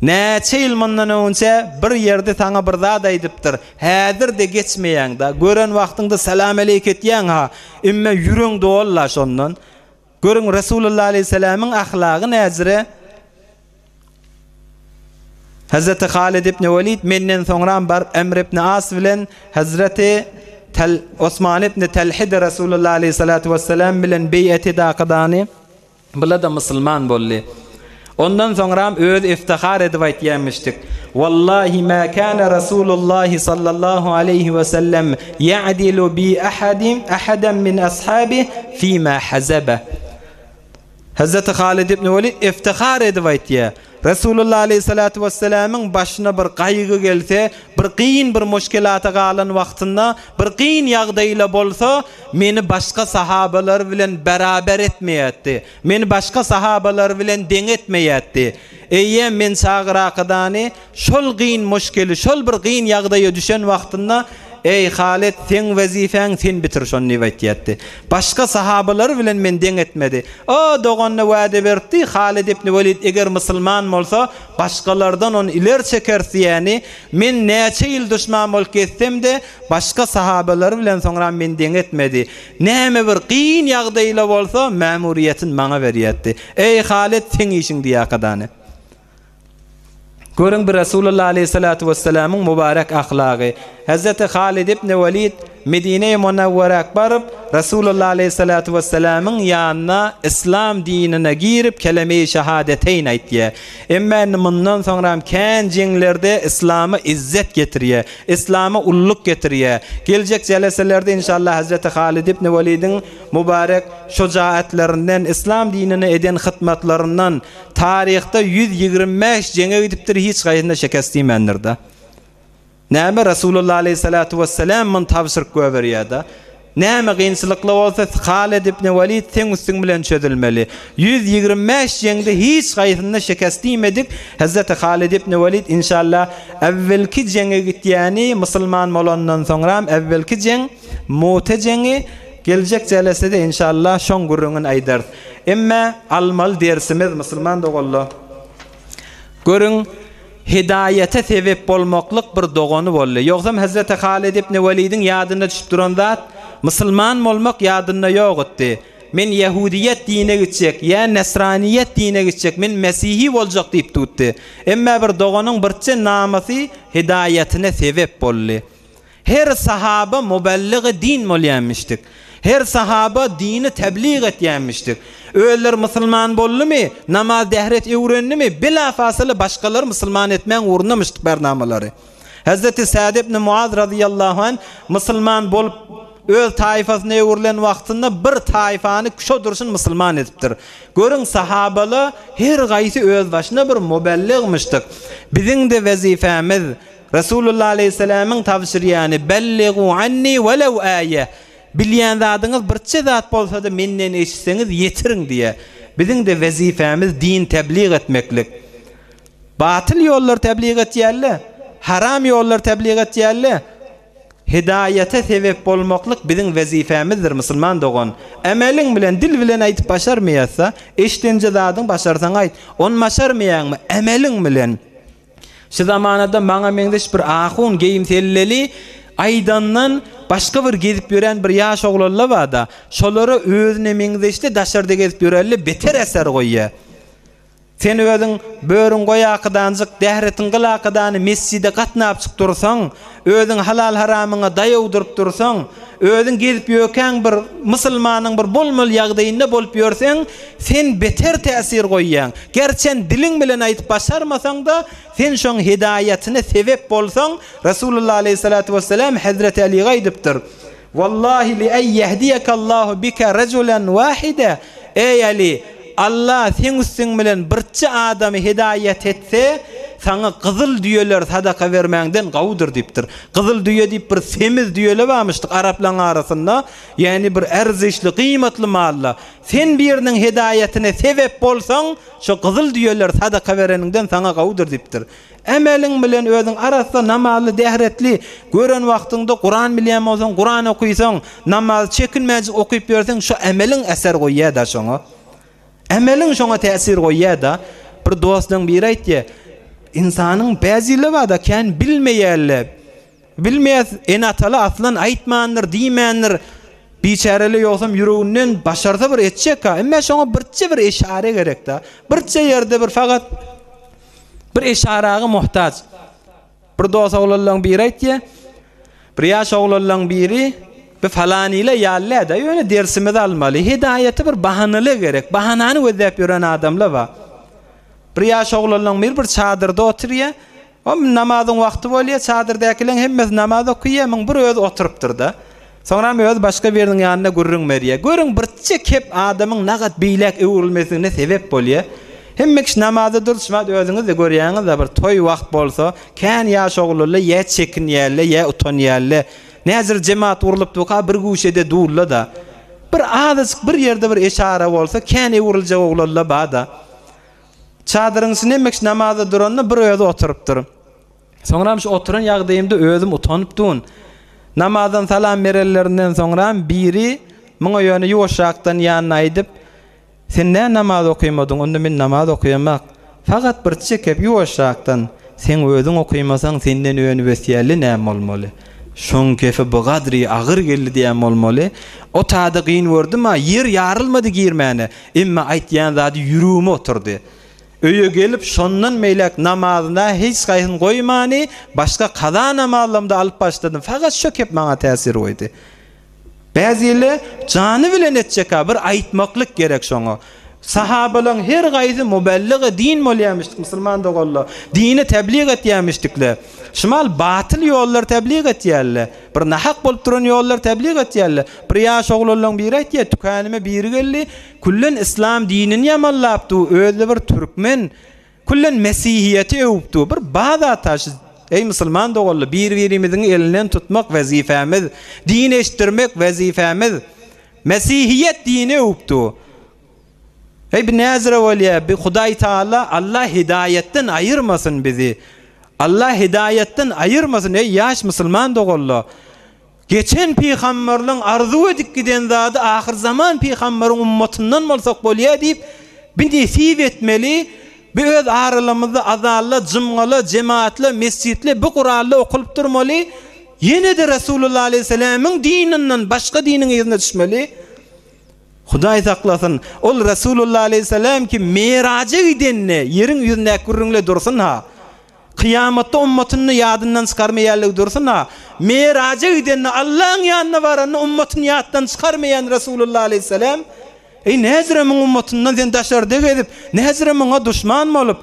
Neçe yıl mundan önce bir yerde sana bir zat aýdypdyr. Häzir de geçmeýäň da, gören wagtyňda salam aleyk etýäň ha. Emma ýüreň dolla şondan. Görün Resulullah aleyhisselam'ın ahlagy näzire. Hazreti Halid ibn Velid menden soňra bar Emr ibn As bilen Hazreti Osman ibn Talhi Resulullah aleyhissalatu vesselam bilen bey'eti daqadani Bula da musulman bolli. Ondan sonra öz iftihar edip aytýanmışdyk. Wallahi ma kana Rasulullah sallallahu aleyhi ve sellem ya'dilu bi ahadan min ashabi fima hazaba. Hazreti Halid ibn Velid iftihar edip aytýar. Rasulullah aleyhissalatu vesselam'ın başına bir gaýgy gelse, bir kıyın bir müşkilata galan wagtynda, bir kıyın ýagdaýla bolsa, meni başka sahabalar bilen beraber etmeýärdi. Meni başka sahabalar bilen deň etmeýärdi. Eýe men sagraqydany şol kıyın müşkili, şol bir kıyın ýagdaýa düşen wagtynda ey Halid, sen wezifäň sen bitir şonu diýetdi. Başka sahabalar bilen men deň etmedi. O doganyny wada berdi. Halid ibn Velid eger musulman bolsa, başkalardan onu iler çekerdi, ýani men näçe ýyl düşman bolup getsem de başka sahabalar bilen soňra men deň etmedi. Näme bir kıyın ýagdaýla bolsa, mämuriýetin maňa berýärdi. Ey Halid, sen işiň diýakadany. Görün bir Rasulullah aleyhissalatu vesselam'ın mübarek ahlaky. Hazreti Halid ibn Velid Medine-i Munawwara barıp Rasulullah aleyhissalatu vesselam'ın ýanyna İslam dinine girip kelime-i şehadeteyn aýtdy. Emma mundan soňra kän jeňlerde İslam'a izzet getirýär, İslam'a ulluk getirýär. Geljek jeleselerde inşallah Hazreti Halid ibn Velid'in mübarek şojaatlerinden, İslam dinine eden hytmatlaryndan tarihte 125 jeňe gidipdir, hiç gaýynda şekest diýmendir da. Näme Rasulullah aleyhissalatu vesselam'ın tavsir göberýärdi. Näme gynçylykly bolsa Halid ibn Velid sen üstüň bilen çözülmeli. 125 jeňde hiç gaýynda şekest diýmedik. Hazreti Halid ibn Velid inşallah evvelki jeňe gitýäni musulman bolandan soňra evvelki jeň Mu'te jeňi geljek jelesede inşallah şoň gurrunun aýdar. Emma almal dersimiz musulman dogalla. Görün hidayete sebep bolmaklyk bir dogany boldy. Ýoksam Hazreti Halid ibn Velid'in ýadyna düşüp duran zat musulman bolmak ýadyna ýok etdi. Men Yahudiyet dine gitjek, ýa Nasraniyet dine gitjek, men Mesihi boljak diýip tutdy. Emma bir doganyň birçe namasy hidayetine sebep boldy. Her sahaba muballigh din bolýanmışdyk. Her sahaba dini tebliğ etýänmişdir. Öýler musulman boldymy, namaz dehret öwrenimi, bila fasyly başgalar musulman etmäň uğrundamışdyk barnamalary. Hazreti Sa'd ibn Muaz radıyallahu anh musulman bolup öz taýfasyna öwrilen wagtynda bir taýfany kuşa durşun musulman edipdir. Görün sahabalar her gaýsy öz başyna bir muballigmişdik. Biziň de wezifämiz Rasulullah aleyhissalam'ın tavsiýany belligu anni welew aýe. Bilýän zadyňyz birçe zat bolsa da menden eşitseňiz ýetirin diýe. Biziň de wezifämiz din tebliğ etmeklik. Batyl ýollar tebliğ etýärler, haram ýollar tebliğ etýärler. Hidayete sebep bolmaklyk biziň wezifämizdir musulman dogan. Emeliň bilen dil bilen aýtyp başarmaýasa, eşdenje zadyň başarsaň aýt. On başarmaýanmy emeliň bilen. Şu zamanada maňa meňdeş bir ahun geyimselleli aydandan başka bir gezip gören bir ýaş oglanlar barda. Şolary özüne meňdeşde daşarda gezip görenler beter eser goýýar. Sen özüň böwrüň goýakydanjyk, dähretin gylakydany mesjide gatnap çyk dursaň, özüň halal haramyňa daýaw durup dursaň, özüň gezip ýöken bir musulmanyň bir bolmal ýagdaýynda bolup ýörseň, sen beter täsir goýýan. Gerçen diliň bilen aýtyp başarmasaň da, sen şoň hidayetine sebep bolsaň, Rasulullah aleyhissalatu vesselam Hazreti Ali'ye aýdypdyr. Wallahi li ay yehdiyekallahu bika rajulan wahida. Ey Ali, Allah sen üstün bilen birçe adamy hidayet etse, sana kızıl düýeler sadaka vermäňden gawdyr diýipdir. Kızıl düýe diýip bir semiz düýele barmışdyk Araplar arasynda, ýani bir erzişli, kıymatly malla. Sen biriniň hidayetine sebep bolsaň, şo kızıl düýeler sadaka vereniňden sana gawdyr diýipdir. Emeliň bilen özüň arasynda namazly, dehretli, gören wagtynda Kur'an bilýän bolsaň, Kur'an okuýsaň, namaz çekinmäji okuyup berseň, şo emeliň eser goýýar da şoňa. Emeliň şoňa täsir goýýar da. Bir dostum bir aýtdy, insanyň bäzileri bar da kän bilmeýärler. Bilmeýär, enatala aslan aýtmandyr, diýmändir. Biçäreli ýoksam ýüreginden başarsa bir etjek ha. Emma şoňa birçe bir eşare gerek da. Birçe ýerde bir fakat bir eşaraga muhtaç. Bir dost oglanlaryň biri aýtdy, bir ýaş oglanlaryň biri bir falaniyle yalle da öyle dersimizi almalı. Hidayeti bir bahanalı gerek. Bahananı ödep yören adamlar var. Bir yaş oğlanın bir çadırda oturuyor. O namazın vakti oluyor. Çadırdakilerin hemmez namaz okuyor. Ama bir öz oturuptur da. Sonra öz başka birinin yanına gurrun veriyor. Görün bir çekip adamın ne kadar biylek öğülmesine sebep oluyor. Hemmek namazı duruşmat özünüz de görüyorsunuz da bir toy vakt bolsa kan yaş oğlanla ye çekin yerle ye utan yerle. Nezir cemaat urulup duka bir guşede durla da. Bir ağız bir yerde bir işare olsa kan uğrulca oğlanla bada. Çadırın içinde hemmek namazı duranla bir özü oturup durun. Sonra şu oturan yağdayımda özüm utanıp durun. Namazdan salam verellerinden sonra biri bana yönü yuvuşaktan yanına aydıp sen ne namaz okuymadın? Onda men namaz okuyamak. Fakat bir çekip yuvuşaktan sen özün okuymasan senden yönü vesiyeli näme olmalı? Şoň kefe bu gadri ağır geldi diýen bolmaly. O taada gyn wurdy ma yer yarılmadı girmäne. Emma aýtýan zady ýürüme oturdy. Öýe gelip şondan meýlek namazyna hiç gaýhyn goýmany, başga kaza namazlarymda alyp başladym. Fakat şo kep maňa täsir goýdy. Bäzileri jany bilen etjek bir aýtmaklyk gerek şoňa. Sahabalar her gaýsy muballigy din bolýarmyşdyk musulman dogolla. Dini tebliğ etýärmişdikler. Şumal batıl yollar tebliğ etýärler. Bir nahak bolup duran yollar tebliğ etýärler. Bir ýaş oglanyň biri aýtdy, "Tukanyma biri geldi, kullen islam dinini ýamanlapdy, özü bir türkmen, kullen mesihiyeti öwüpdi." Bir baza taş ey musulman dogolla, bir-birimiziň elinden tutmak wezifemiz, din eşitdirmek wezifemiz. Mesihiyet dini öwüpdi. Ey bir nazire waliya, bir Hudaý Taala Allah hidayetten ayırmasın bizi. Allah hidayetten ayırmasın ey yaş musulman dogolla. Geçen peygamberliň arzu edip giden zady ahir zaman peygamberiň ummatyndan bolsak bolýar diýip bindi siv etmeli. Bir öz aralymyzda azalla, jymgaly, cemaatli, mescitli, bu Kur'anly okulyp durmaly. Yine de Resulullah aleyhisselam'ın dininden başka dinin ýerine düşmeli. Hudaý saklasın. Ol Resulullah aleyhisselam ki meraja gidenne yerin ýüzüne gürrüňle dursun ha. Kıyamatda ummatyny ýadyndan çykarmaýarlygy dursun ha. Meraja gidenne Allah'ın ýanyna baran ummatyny ýatdan çykarmaýan Resulullah aleyhisselam nezremin ummatyndan sen daşarda gedip nezremin düşman bolup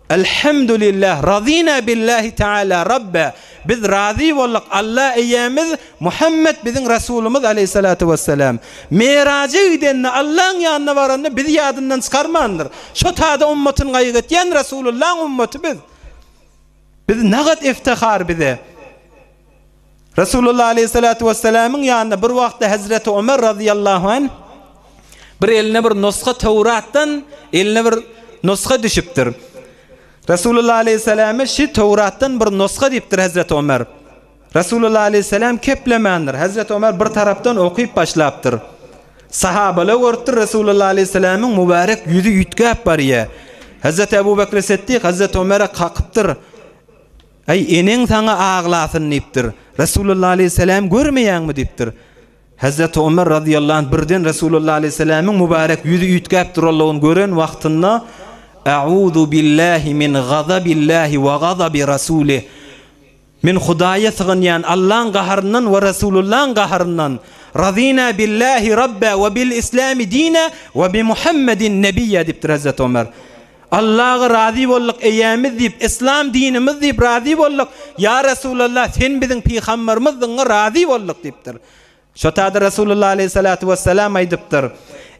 elhamdülillah razina billahi taala rabbe biz razı bolduk Allah eýämiz Muhammed bizim Resulümüz aleyhissalatu vesselam meraja gidenne Allah'ın ýanyna baranda bizi ýadyndan çykarmandyr. Şo taada ummatyny gaýgatýan Resulullah ummaty biz nagat iftihar bize. Resulullah aleyhissalatu vesselam'ın ýanyna bir wagtda Hazreti Ömer radıyallahu anh bir eline bir nuska Tevrat'tan eline bir nuska düşüpdir. Resulullah aleyhisselam'a şu Tevrat'tan bir nuska diptir Hazreti Ömer. Resulullah aleyhisselam keplemendir. Hazreti Ömer bir taraftan okuyup başlaptır. Sahabalar görüpdir Resulullah aleyhisselam'ın mübarek yüzü yütkap bariye. Hazreti Ebu Bekir Siddiq Hazreti Ömer'e kalkıptır. Ay enen sana ağlasın diptir. Resulullah aleyhisselam görmeýänmi diptir. Hazreti Ömer radıyallahu anh birden Resulullah aleyhisselam'ın mübarek yüzü yütkap durallygyny gören wagtynda A'udhu billahi min gazabillahi ve gazabi rasulih. Min Hudaýa sığınýan Allah'ın gaharından ve Resulullah'ın gaharından. Razina billahi rabbe ve bil islami dine ve bi Muhammedin nebiyye diptir Hazreti Ömer. Allah'a razı bolduk eýämiz diýip İslam dinimiz diýip razı bolduk. Ya Resulullah sen biziň peýgamberimiziň razı bolduk diýipdir. Şo taada Resulullah aleyhissalatu vesselam aýdypdyr.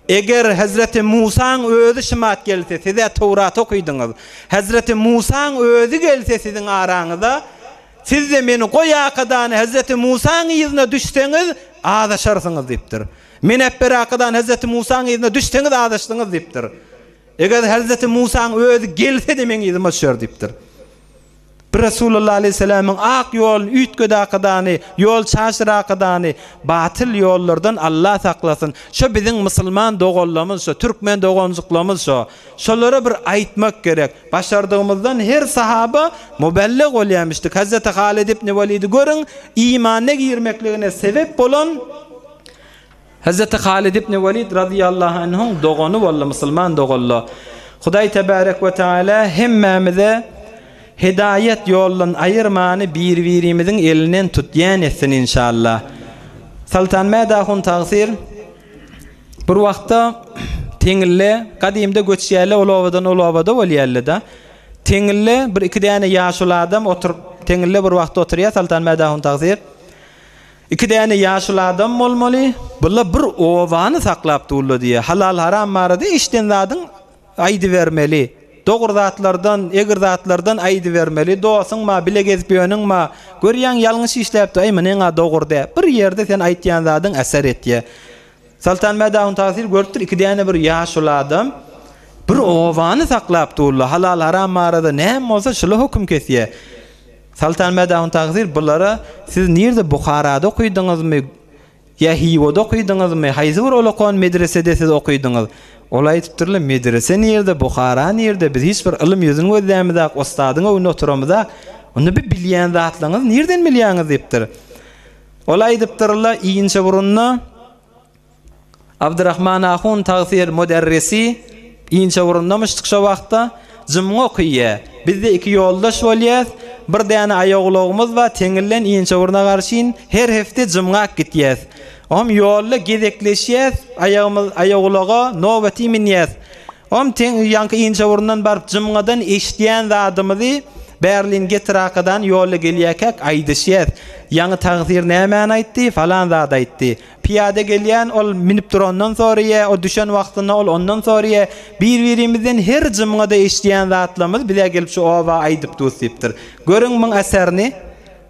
Eger Hazreti Musa'nın özü şimat gelse size Tevrat okuydunuz. Hazreti Musa'nın özü gelse sizin araňyzda siz de meni goýakadan Hazreti Musa'nın ýüzüne düşseňiz adaşarsyňyz diýipdir. Men hep berakadan Hazreti Musa'nın ýüzüne düşseňiz adaşdyňyz diýipdir. Eger Hazreti Musa'nın özü gelse de meni ýüzüme düşer diýipdir. Resulullah aleyhisselam'ın ak yol, ütgödakadany, yol çaşırakadany, batıl yollardan Allah saklasın. Şo bizim musulman dogollamız, şo Türkmen dogonjuklamız şo. Şolara bir aýtmak gerek. Başardığımızdan her sahaba muballig bolýarmyşdyk. Hazreti Halid ibn Walid'i görün, imana girmekligine sebep bolan Hazreti Halid ibn Walid radıyallahu anh'ın dogonu bolla, musulman dogollu. Hudaý tebarek ve taala hemmemize hidayet yollan ayırmanı bir-birimizin elinden tutýan etsin inşallah. Sultan Medahun Tagsir bir wagtda teňille kadimde göçýärler olawadan olawada bolýarlar da. Teňille bir iki däne ýaşly adam oturup teňille bir wagtda oturýar Sultan Medahun Tagsir. İki däne ýaşly adam bolmaly. Bular bir owany saklap durýar diýe. Halal haram barada işden zadyň aýdy bermeli. Dogry zatlardan, egir zatlardan aýdy bermeli. Dosyňma, bile gezipýönüňma, görýän ýalňyş işläpdi, aý meneňa dogry. Bir ýerde sen aýtýan zadyň äser etýär. Sultan Medahun Tagsir görüpdir iki däne bir ýaşly adam bir owany saklap durýar. Halal haram barada näme bolsa şuly hukm kesýär. Sultan Medahun Tagsir bulara siz nerede Buhara'da okuýdyňyzmy? Ya Hiwo'da okuýdyňyzmy? Haýsy bir olakon medresede siz okuýdyňyz? Olay tutturlar medrese nerede, Buhara nerede? Biz hiç bir ilim ýüzüni gözlämizak, ustadyňa öňünde oturamyzak. Onu bir bilýän zatlaňyz nerden bilýäňiz diýipdir. Olay diýipdirler iňçe burunna Abdurrahman Ahun Tagsir müderrisi iňçe burunna müştik şo wagtda jymgy okuýar. Bizde iki ýoldaş bolýar. Bir däne aýaglygymyz we teňillen iňçe buruna garşyn her hepde jymga gitýär. Om ýolda gezekleşýär, aýaglyga nowbaty minýär. Om teň ýanky iňçe burundan barıp jymgadan eşitýän zadymyzy Berlinge trakadan ýolda gelýärkek aýdyşýar. Ýa-ni Tagsir näme aýtdy? Falan zat aýtdy. Piyade gelýän ol minip durandan sonra o düşen wagtyna ol ondan sonra bir-birimizden her jymgada eşitýän zatlarymyz bize gelip şu owa aýdyp durýardyr. Görüň muň äserini,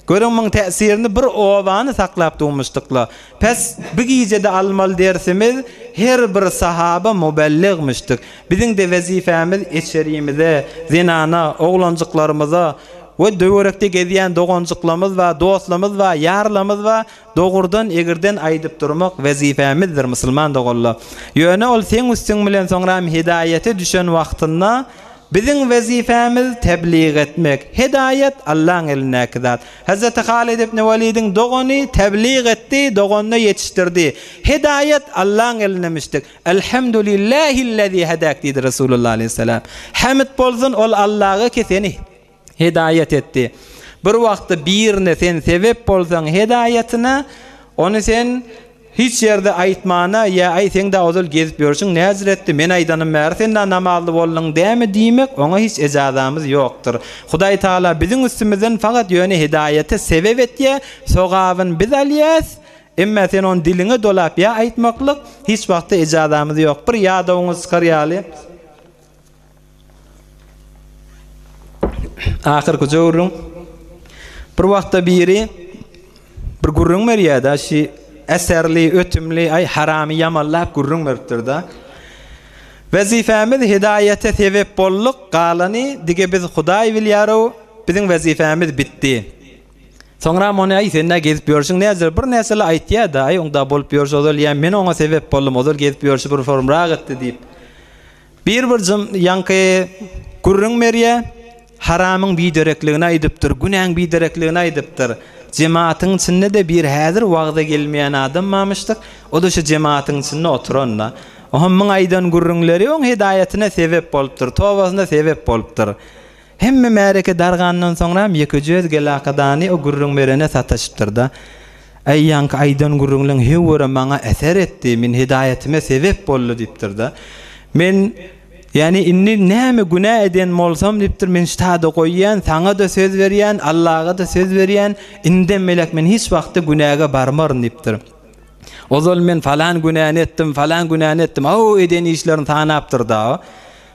görüň muň täsirini bir owany saklap durmuşdyklar. Pes bir gijede almaly dersimiz her bir sahaba mübelligmişdik. Biziň de wezifämiz eşerimize, zinana, oglanjyklarymyza we döwrekde gezýän dogonjyklarymyz we dostlarymyz we ýarlarymyz we dogurdan egirden aýdyp durmak wezifämizdir musulman dogonlar. Ýöne ol sen üstüň bilen soňra hidaýete düşen wagtynda biziň wezifämiz tebliğ etmek. Hidayet Allah'ın eline zat. Hazreti Halid ibn Velid'in dogony tebliğ etdi, dogonyny yetiştirdi. Hidayet Allah'ın elinemişdik. Elhamdülillahi'llezî hedak dedi Resulullah aleyhisselam. Hamd bolsun ol Allah'a ki seni hidayet etdi. Bir wagtda birine sen sebep bolsaň hidayetine, onu sen hiç yerde aýtmana ya ay sen de ozul gezip ýörüşiň näzir etdi men aýdanım bäri sen de namazly boldun däme diýmek oňa hiç ejazamyz ýokdur. Hudaý Taala biziň üstümizden fakat ýöne hidayete sebep etýär, sogabyny biz alýas. Emma sen on dilini dolap ya aýtmaklyk hiç wagtda ejazamyz ýok. Bir ýadawyňyz çykarýaly. Ahyrky jowrun bir wagtda biri bir gurrun merýärda şi eserli, ötümli, ay harami yamallap gurrun beripdir da. Wezifämiz hidayete sebep bolluk galany dige biz Hudaý bilýäro, biziň wezifämiz bitdi. Soňra mony ay sen de gezip ýörüşiň näzir bir näsele aýtýar da, ay oňda bolup ýörüşýär, ýa men oňa sebep boldum, ozal gezip ýörüşi bir formra gitdi diýip. Bir ýanky gurrun merýär, haramyň biderekligini aýdypdyr, günäň biderekligini aýdypdyr. Cemaatyň içinde de bir häzir wagda gelmeýän adam mamışdyk. O da şu cemaatyň içinde oturanlar. Oňa aýdan gurrunlary oň hidayetine sebep bolupdyr, towasyna sebep bolupdyr. Hemme märeke dargandan soňra ýekejüz gelakadany o gurrun berene sataşypdyr da. Aýyank aýdan gurrunlaryň hewere maňa eser etdi, men hidayetime sebep boldy diýipdir da. Men yani inni näme günah eden bolsam diýipdir, men ştada goýýan, saňa da söz berýän, Allah'a da söz berýän, inde melek men hiç wagtda günaha barmaryn diýipdir. Ozal men falan günah etdim, falan günah etdim. O eden işlerini tanapdyr da.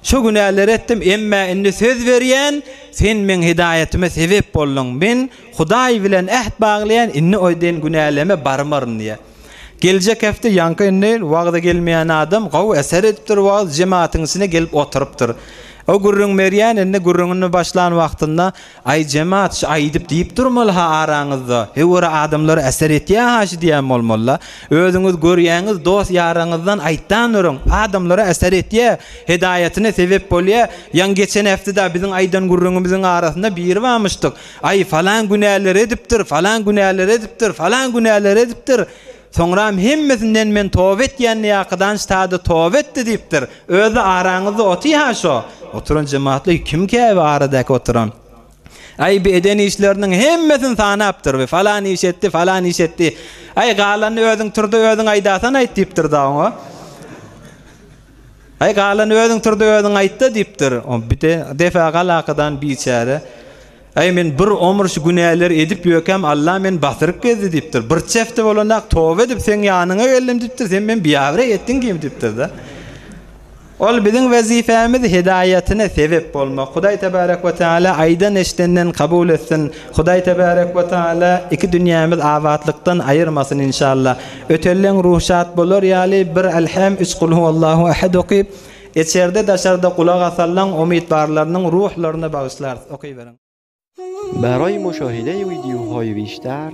Şu günahları etdim, emma indi söz berýän, sen men hidayetime sebep boldun. Men Hudaý bilen ähd baglayan, inni o eden günahlarıma barmaryn diýär. Gelecek hafta yankı indi wagda gelmeýän adam gaw eser etipdir, wagt cemaatyň içine gelip oturypdyr. O gurrun merýän indi gurrunyny başlan wagtynda ay cemaat aýdyp diýip durmaly ha araňyzda. Hewere adamlar eser etýär haşy diýen bolmaly. Özüňiz görýäňiz dost ýaraňyzdan aýtdan örüň. Adamlara eser etýär, hidayetine sebep bolýar. Ýan geçen haftada biziň aýdan gurrunymyzyň arasynda biri barmışdyk. Ay falan günahlar edipdir, falan günahlar edipdir, falan günahlar edipdir. Soňra hemmesinden men tawba etýän ýakydan ştada tawba etdi diýipdir. Özü araňyzda otyýar şo. Oturan cemaatly kim käbi aradaky oturan. Ay bir eden işlerinin hemmesini sanaptır ve falan iş etti, falan iş etti. Ay galanı özün turdu özün aydasan ayt deyiptir da o. Ay galanı özün turdu özün aytta deyiptir. O bir de defa galakadan biçare. Ay men bir ömür şu günahlar edip yokem Allah men batırıp gezdi deyiptir. Bir çefte bolanak tövbe edip sen yanına geldim deyiptir. Sen men biyavre ettin kim deyiptir da. Ol bizim vazifemiz hidayetine sebep olmak. Huday tebarek ve teala aydan eştenden kabul etsin. Huday tebarek ve teala iki dünyamız avatlıktan ayırmasın inşallah. Ötellen ruhşat bolur yali bir elham üç kul huvallahu ahad okuyup içeride daşarda kulağa asallan umidvarlarının ruhlarını bağışlar. Okuyuverin. برای مشاهده ویدیوهای بیشتر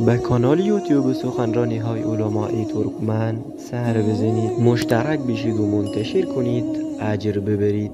به کانال یوتیوب سخنرانی های علماء ترکمن سر بزنید، مشترک بشید و منتشر کنید، اجر ببرید.